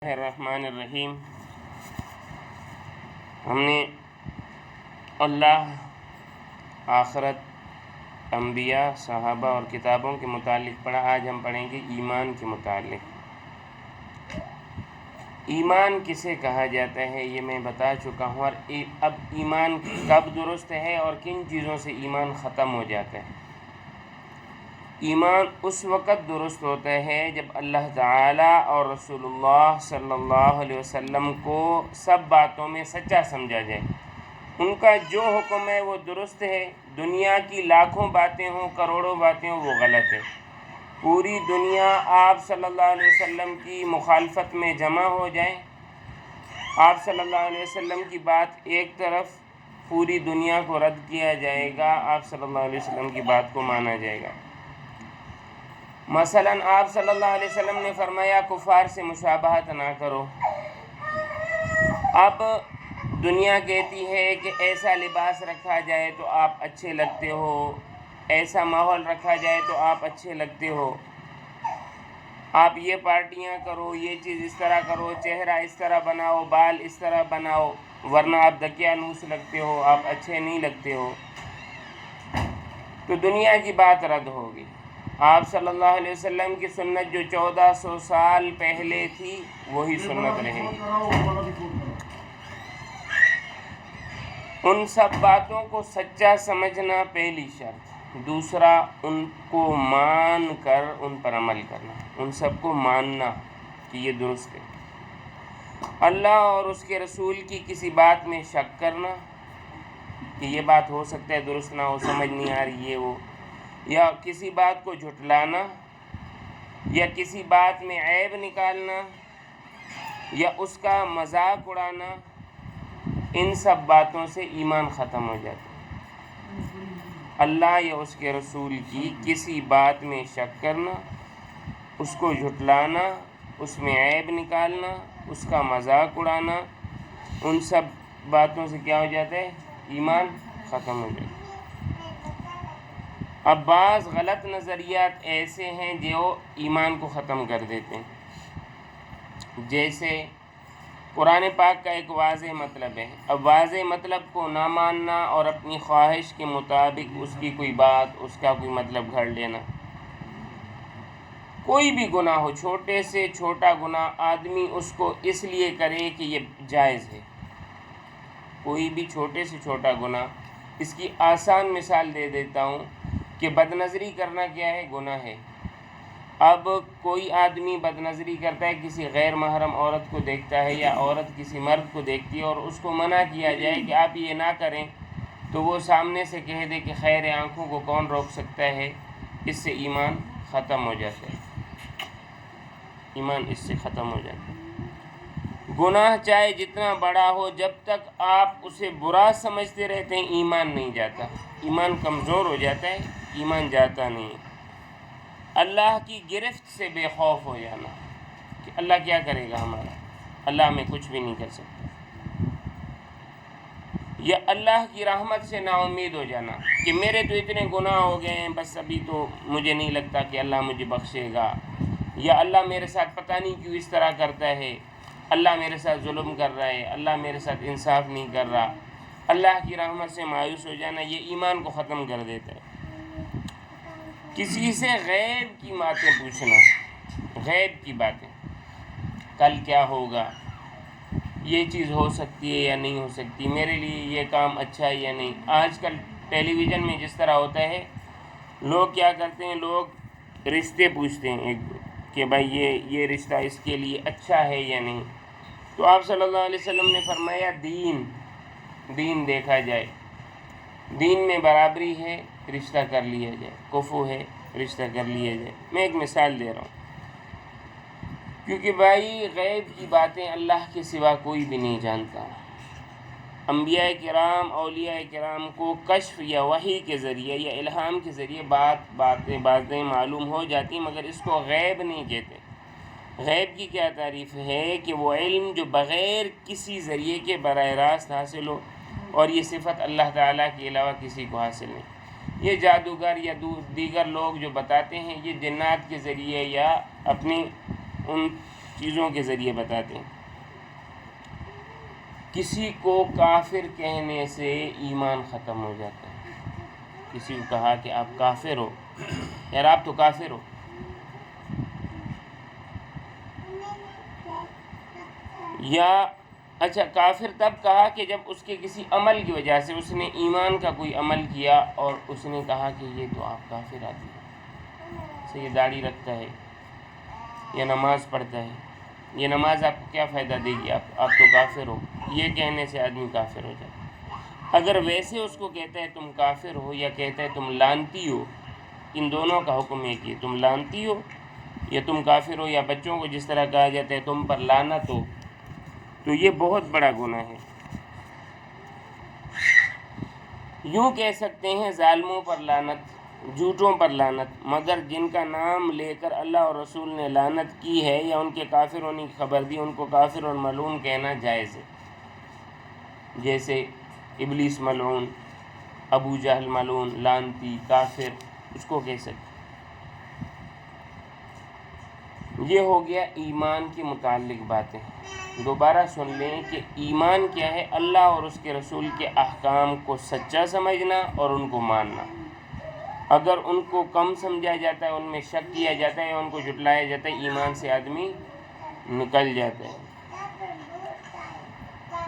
الرحمن الرحیم۔ ہم نے اللہ، آخرت، انبیاء، صحابہ اور کتابوں کے متعلق پڑھا۔ آج ہم پڑھیں گے ایمان کے متعلق۔ ایمان کسے کہا جاتا ہے یہ میں بتا چکا ہوں، اور اب ایمان کب درست ہے اور کن چیزوں سے ایمان ختم ہو جاتا ہے۔ ایمان اس وقت درست ہوتا ہے جب اللہ تعالیٰ اور رسول اللہ صلی اللہ علیہ وسلم کو سب باتوں میں سچا سمجھا جائے۔ ان کا جو حکم ہے وہ درست ہے، دنیا کی لاکھوں باتیں ہوں، کروڑوں باتیں ہوں، وہ غلط ہے۔ پوری دنیا آپ صلی اللہ علیہ وسلم کی مخالفت میں جمع ہو جائے، آپ صلی اللہ علیہ وسلم کی بات ایک طرف، پوری دنیا کو رد کیا جائے گا، آپ صلی اللہ علیہ وسلم کی بات کو مانا جائے گا۔ مثلا آپ صلی اللہ علیہ وسلم نے فرمایا کفار سے مشابہت نہ کرو۔ اب دنیا کہتی ہے کہ ایسا لباس رکھا جائے تو آپ اچھے لگتے ہو، ایسا ماحول رکھا جائے تو آپ اچھے لگتے ہو، آپ یہ پارٹیاں کرو، یہ چیز اس طرح کرو، چہرہ اس طرح بناؤ، بال اس طرح بناؤ، ورنہ آپ دقیانوس لگتے ہو، آپ اچھے نہیں لگتے ہو۔ تو دنیا کی بات رد ہوگی۔ آپ صلی اللہ علیہ وسلم کی سنت جو 1400 سال پہلے تھی وہی سنت رہے گی۔ ان سب باتوں کو سچا سمجھنا پہلی شرط، دوسرا ان کو مان کر ان پر عمل کرنا، ان سب کو ماننا کہ یہ درست ہے۔ اللہ اور اس کے رسول کی کسی بات میں شک کرنا کہ یہ بات ہو سکتا ہے درست نہ ہو، سمجھ نہیں آ رہی یہ وہ، یا کسی بات کو جھٹلانا، یا کسی بات میں عیب نکالنا، یا اس کا مذاق اڑانا، ان سب باتوں سے ایمان ختم ہو جاتا ہے۔ اللہ یا اس کے رسول کی کسی بات میں شک کرنا، اس کو جھٹلانا، اس میں عیب نکالنا، اس کا مذاق اڑانا، ان سب باتوں سے کیا ہو جاتا ہے؟ ایمان ختم ہو جاتا ہے۔ اب بعض غلط نظریات ایسے ہیں جو ایمان کو ختم کر دیتے ہیں، جیسے قرآن پاک کا ایک واضح مطلب ہے، اب واضح مطلب کو نہ ماننا اور اپنی خواہش کے مطابق اس کی کوئی بات، اس کا کوئی مطلب گھڑ لینا۔ کوئی بھی گناہ ہو، چھوٹے سے چھوٹا گناہ، آدمی اس کو اس لیے کرے کہ یہ جائز ہے۔ کوئی بھی چھوٹے سے چھوٹا گناہ، اس کی آسان مثال دے دیتا ہوں کہ بد نظری کرنا کیا ہے؟ گناہ ہے۔ اب کوئی آدمی بد نظری کرتا ہے، کسی غیر محرم عورت کو دیکھتا ہے یا عورت کسی مرد کو دیکھتی ہے اور اس کو منع کیا جائے کہ آپ یہ نہ کریں، تو وہ سامنے سے کہہ دے کہ خیر آنکھوں کو کون روک سکتا ہے، اس سے ایمان ختم ہو جاتا ہے۔ ایمان اس سے ختم ہو جاتا ہے۔ گناہ چاہے جتنا بڑا ہو، جب تک آپ اسے برا سمجھتے رہتے ہیں ایمان نہیں جاتا، ایمان کمزور ہو جاتا ہے، ایمان جاتا نہیں ہے۔ اللہ کی گرفت سے بے خوف ہو جانا کہ اللہ کیا کرے گا ہمارا، اللہ ہمیں کچھ بھی نہیں کر سکتا، یا اللہ کی رحمت سے نا امید ہو جانا کہ میرے تو اتنے گناہ ہو گئے ہیں، بس ابھی تو مجھے نہیں لگتا کہ اللہ مجھے بخشے گا، یا اللہ میرے ساتھ پتہ نہیں کیوں اس طرح کرتا ہے، اللہ میرے ساتھ ظلم کر رہا ہے، اللہ میرے ساتھ انصاف نہیں کر رہا۔ اللہ کی رحمت سے مایوس ہو جانا یہ ایمان کو ختم کر دیتا ہے۔ کسی سے غیب کی باتیں پوچھنا، غیب کی باتیں، کل کیا ہوگا، یہ چیز ہو سکتی ہے یا نہیں ہو سکتی، میرے لیے یہ کام اچھا ہے یا نہیں۔ آج کل ٹیلی ویژن میں جس طرح ہوتا ہے، لوگ کیا کرتے ہیں، لوگ رشتے پوچھتے ہیں کہ بھائی یہ رشتہ اس کے لیے اچھا ہے یا نہیں۔ تو آپ صلی اللہ علیہ وسلم نے فرمایا دین دیکھا جائے، دین میں برابری ہے رشتہ کر لیا جائے، کفو ہے رشتہ کر لیا جائے۔ میں ایک مثال دے رہا ہوں، کیونکہ بھائی غیب کی باتیں اللہ کے سوا کوئی بھی نہیں جانتا۔ انبیاء کرام، اولیاء کرام کو کشف یا وحی کے ذریعے یا الہام کے ذریعے باتیں معلوم ہو جاتی، مگر اس کو غیب نہیں کہتے۔ غیب کی کیا تعریف ہے کہ وہ علم جو بغیر کسی ذریعے کے براہ راست حاصل ہو، اور یہ صفت اللہ تعالیٰ کے علاوہ کسی کو حاصل نہیں۔ یہ جادوگر یا دیگر لوگ جو بتاتے ہیں، یہ جنات کے ذریعے یا اپنی ان چیزوں کے ذریعے بتاتے ہیں۔ کسی کو کافر کہنے سے ایمان ختم ہو جاتا ہے۔ کسی کو کہا کہ آپ کافر ہو، یار آپ تو کافر ہو، یا اچھا کافر تب کہا کہ جب اس کے کسی عمل کی وجہ سے اس نے ایمان کا کوئی عمل کیا اور اس نے کہا کہ یہ تو آپ کافر آدمی ہے، سے یہ داڑھی رکھتا ہے یا نماز پڑھتا ہے، یہ نماز آپ کو کیا فائدہ دے گی، آپ تو کافر ہو، یہ کہنے سے آدمی کافر ہو جاتا ہے۔ اگر ویسے اس کو کہتا ہے تم کافر ہو یا کہتا ہے تم لعنتی ہو، ان دونوں کا حکم ایک ہی ہے، تم لعنتی ہو یا تم کافر ہو، یا بچوں کو جس طرح کہا جاتا ہے تم پر لعنت ہو، تو یہ بہت بڑا گناہ ہے۔ یوں کہہ سکتے ہیں ظالموں پر لعنت، جھوٹوں پر لعنت، مگر جن کا نام لے کر اللہ اور رسول نے لعنت کی ہے یا ان کے کافر ہونے کی خبر دی، ان کو کافر اور ملعون کہنا جائز ہے۔ جیسے ابلیس ملعون، ابو جہل ملعون، لعنتی، کافر، اس کو کہہ سکتے۔ یہ ہو گیا ایمان کے متعلق باتیں۔ دوبارہ سن لیں کہ ایمان کیا ہے؟ اللہ اور اس کے رسول کے احکام کو سچا سمجھنا اور ان کو ماننا۔ اگر ان کو کم سمجھا جاتا ہے، ان میں شک کیا جاتا ہے یا ان کو جھٹلایا جاتا ہے، ایمان سے آدمی نکل جاتا ہے۔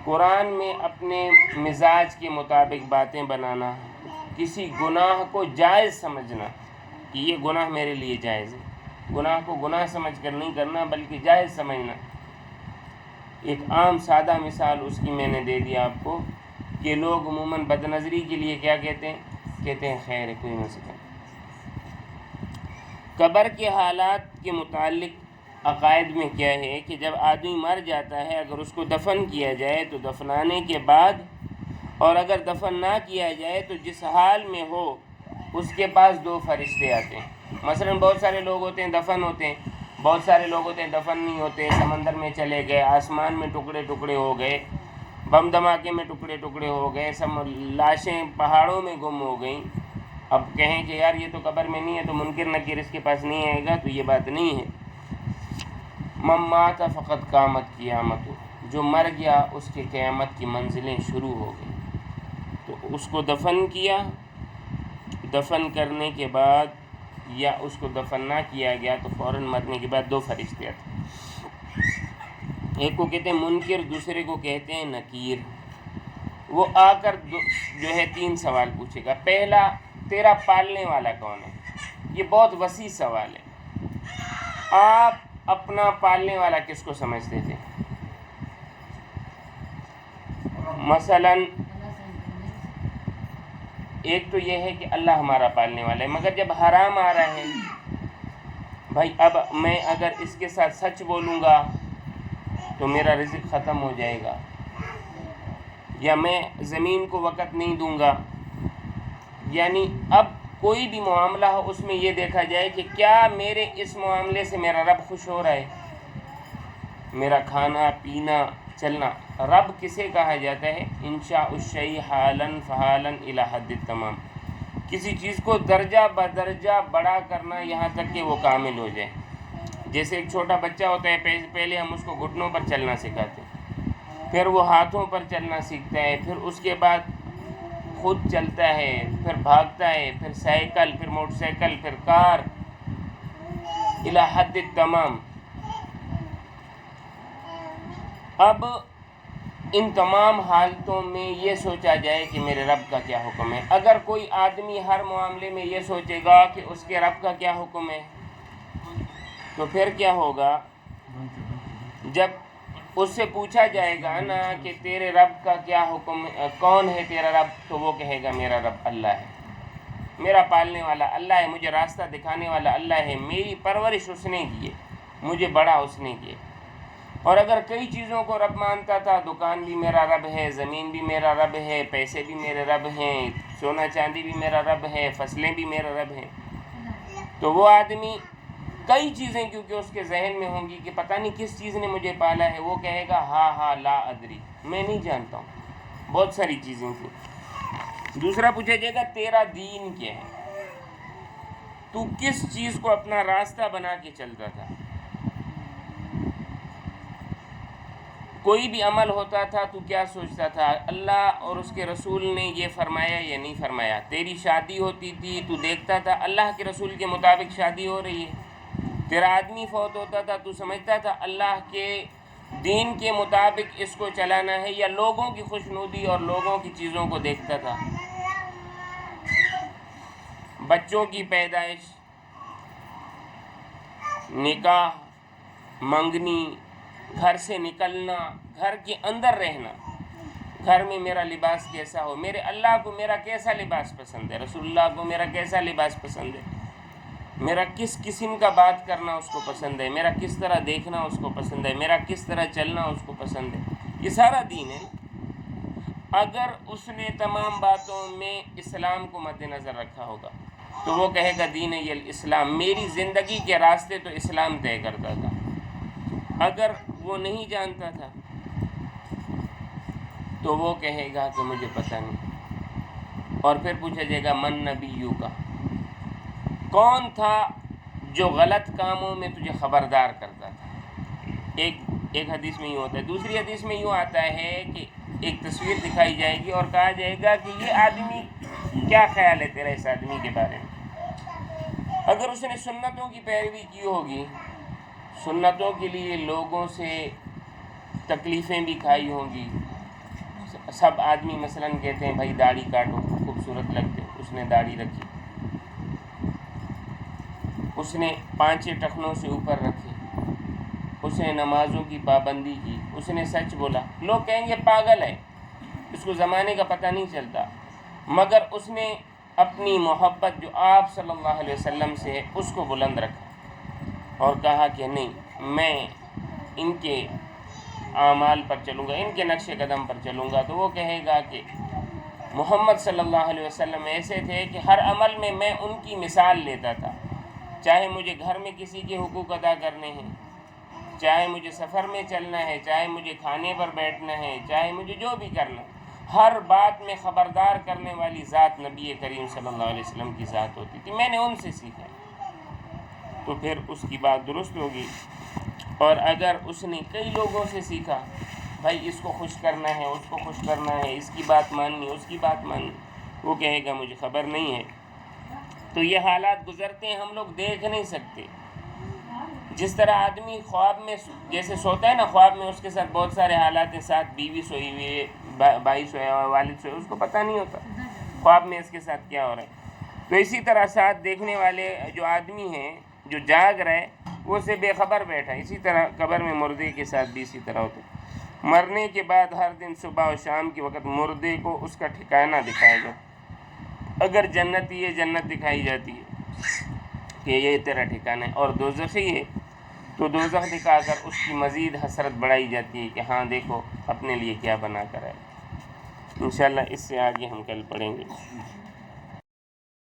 قرآن میں اپنے مزاج کے مطابق باتیں بنانا، کسی گناہ کو جائز سمجھنا کہ یہ گناہ میرے لیے جائز ہے، گناہ کو گناہ سمجھ کر نہیں کرنا بلکہ جائز سمجھنا۔ ایک عام سادہ مثال اس کی میں نے دے دیا آپ کو کہ لوگ عموماً بد نظری کے لیے کیا کہتے ہیں خیر ہے، کوئی مسئلہ نہیں۔ قبر کے حالات کے متعلق عقائد میں کیا ہے کہ جب آدمی مر جاتا ہے، اگر اس کو دفن کیا جائے تو دفنانے کے بعد، اور اگر دفن نہ کیا جائے تو جس حال میں ہو اس کے پاس دو فرشتے آتے ہیں۔ مثلاً بہت سارے لوگ ہوتے ہیں دفن ہوتے ہیں، بہت سارے لوگ ہوتے ہیں دفن نہیں ہوتے، سمندر میں چلے گئے، آسمان میں ٹکڑے ٹکڑے ہو گئے، بم دھماکے میں ٹکڑے ٹکڑے ہو گئے، سب لاشیں پہاڑوں میں گم ہو گئیں۔ اب کہیں کہ یار یہ تو قبر میں نہیں ہے تو منکر نکیر اس کے پاس نہیں آئے گا، تو یہ بات نہیں ہے۔ من مات فقط قامت قیامت، جو مر گیا اس کے قیامت کی منزلیں شروع ہو گئی۔ تو اس کو دفن کیا، دفن کرنے کے بعد یا اس کو دفن نہ کیا گیا تو فوراً مرنے کے بعد دو فرشتے آتے ہیں، ایک کو کہتے ہیں منکر، دوسرے کو کہتے ہیں نکیر۔ وہ آ کر جو ہے 3 سوال پوچھے گا۔ پہلا، تیرا پالنے والا کون ہے؟ یہ بہت وسیع سوال ہے۔ آپ اپنا پالنے والا کس کو سمجھتے تھے؟ مثلاً ایک تو یہ ہے کہ اللہ ہمارا پالنے والا ہے، مگر جب حرام آ رہا ہے، بھائی اب میں اگر اس کے ساتھ سچ بولوں گا تو میرا رزق ختم ہو جائے گا، یا میں زمین کو وقت نہیں دوں گا۔ یعنی اب کوئی بھی معاملہ ہو اس میں یہ دیکھا جائے کہ کیا میرے اس معاملے سے میرا رب خوش ہو رہا ہے، میرا کھانا پینا چلنا۔ رب کسے کہا جاتا ہے؟ انشاء الشیء حالاً فحالاً الی حد التمام، کسی چیز کو درجہ بدرجہ بڑا کرنا یہاں تک کہ وہ کامل ہو جائے۔ جیسے ایک چھوٹا بچہ ہوتا ہے، پہلے ہم اس کو گھٹنوں پر چلنا سکھاتے ہیں، پھر وہ ہاتھوں پر چلنا سیکھتا ہے، پھر اس کے بعد خود چلتا ہے، پھر بھاگتا ہے، پھر سائیکل، پھر موٹر سائیکل، پھر کار، الی حد التمام۔ اب ان تمام حالتوں میں یہ سوچا جائے کہ میرے رب کا کیا حکم ہے۔ اگر کوئی آدمی ہر معاملے میں یہ سوچے گا کہ اس کے رب کا کیا حکم ہے تو پھر کیا ہوگا؟ جب اس سے پوچھا جائے گا نا کہ تیرے رب کا کیا حکم ہے، کون ہے تیرا رب، تو وہ کہے گا میرا رب اللہ ہے، میرا پالنے والا اللہ ہے، مجھے راستہ دکھانے والا اللہ ہے، میری پرورش اس نے کی ہے، مجھے بڑا اس نے کیا۔ اور اگر کئی چیزوں کو رب مانتا تھا، دکان بھی میرا رب ہے، زمین بھی میرا رب ہے، پیسے بھی میرے رب ہیں، سونا چاندی بھی میرا رب ہے، فصلیں بھی میرا رب ہیں، تو وہ آدمی کئی چیزیں کیونکہ اس کے ذہن میں ہوں گی کہ پتہ نہیں کس چیز نے مجھے پالا ہے، وہ کہے گا ہاں لا ادری، میں نہیں جانتا ہوں، بہت ساری چیزیں تھیں۔ دوسرا پوچھا جائے گا تیرا دین کیا ہے، تو کس چیز کو اپنا راستہ بنا کے چلتا تھا، کوئی بھی عمل ہوتا تھا تو کیا سوچتا تھا اللہ اور اس کے رسول نے یہ فرمایا یا نہیں فرمایا؟ تیری شادی ہوتی تھی تو دیکھتا تھا اللہ کے رسول کے مطابق شادی ہو رہی ہے؟ تیرا آدمی فوت ہوتا تھا تو سمجھتا تھا اللہ کے دین کے مطابق اس کو چلانا ہے، یا لوگوں کی خوشنودی اور لوگوں کی چیزوں کو دیکھتا تھا؟ بچوں کی پیدائش، نکاح، منگنی، گھر سے نکلنا، گھر کے اندر رہنا، گھر میں میرا لباس کیسا ہو، میرے اللہ کو میرا کیسا لباس پسند ہے، رسول اللہ کو میرا کیسا لباس پسند ہے، میرا کس قسم کا بات کرنا اس کو پسند ہے، میرا کس طرح دیکھنا اس کو پسند ہے، میرا کس طرح چلنا اس کو پسند ہے، یہ سارا دین ہے۔ اگر اس نے تمام باتوں میں اسلام کو مد نظر رکھا ہوگا تو وہ کہے گا دین یہ الاسلام، میری زندگی کے راستے تو اسلام طے کرتا تھا۔ اگر وہ نہیں جانتا تھا تو وہ کہے گا کہ مجھے پتہ نہیں، اور پھر پوچھا جائے گا من نبیو کا، کون تھا جو غلط کاموں میں تجھے خبردار کرتا تھا؟ ایک حدیث میں یوں ہوتا ہے، دوسری حدیث میں یوں آتا ہے کہ ایک تصویر دکھائی جائے گی اور کہا جائے گا کہ یہ آدمی کیا خیال ہے تیرا اس آدمی کے بارے میں؟ اگر اس نے سنتوں کی پیروی کی ہوگی، سنتوں کے لیے لوگوں سے تکلیفیں بھی کھائی ہوں گی، سب آدمی مثلاً کہتے ہیں بھائی داڑھی کاٹو خوبصورت لگتے، اس نے داڑھی رکھی، اس نے 5 ٹخنوں سے اوپر رکھے، اس نے نمازوں کی پابندی کی، اس نے سچ بولا، لوگ کہیں گے پاگل ہے، اس کو زمانے کا پتہ نہیں چلتا، مگر اس نے اپنی محبت جو آپ صلی اللہ علیہ وسلم سے ہے اس کو بلند رکھا اور کہا کہ نہیں، میں ان کے اعمال پر چلوں گا، ان کے نقش قدم پر چلوں گا، تو وہ کہے گا کہ محمد صلی اللہ علیہ وسلم ایسے تھے کہ ہر عمل میں میں ان کی مثال لیتا تھا، چاہے مجھے گھر میں کسی کے حقوق ادا کرنے ہیں، چاہے مجھے سفر میں چلنا ہے، چاہے مجھے کھانے پر بیٹھنا ہے، چاہے مجھے جو بھی کرنا ہے، ہر بات میں خبردار کرنے والی ذات نبی کریم صلی اللہ علیہ وسلم کی ذات ہوتی تھی، میں نے ان سے سیکھا، تو پھر اس کی بات درست ہوگی۔ اور اگر اس نے کئی لوگوں سے سیکھا، بھائی اس کو خوش کرنا ہے، اس کو خوش کرنا ہے، اس کی بات ماننی، اس کی بات ماننی، وہ کہے گا مجھے خبر نہیں ہے۔ تو یہ حالات گزرتے ہیں، ہم لوگ دیکھ نہیں سکتے۔ جس طرح آدمی خواب میں جیسے سوتا ہے نا، خواب میں اس کے ساتھ بہت سارے حالات ہیں، ساتھ بیوی سوئی ہوئی ہے، بھائی سویا ہوا ہے، والد سویا، اس کو پتہ نہیں ہوتا خواب میں اس کے ساتھ کیا ہو رہا ہے۔ تو اسی طرح ساتھ دیکھنے والے جو آدمی ہیں جو جاگ رہے وہ اسے بے خبر بیٹھا، اسی طرح قبر میں مردے کے ساتھ بھی اسی طرح ہوتا ہے۔ مرنے کے بعد ہر دن صبح و شام کے وقت مردے کو اس کا ٹھکانہ دکھایا جاتا، اگر جنتی ہے جنت دکھائی جاتی ہے کہ یہ تیرا ٹھکانہ ہے، اور دوزخی ہے تو دوزخ دکھا کر اس کی مزید حسرت بڑھائی جاتی ہے کہ ہاں دیکھو اپنے لیے کیا بنا کر آئے۔ انشاءاللہ اس سے آگے ہم کل پڑھیں گے۔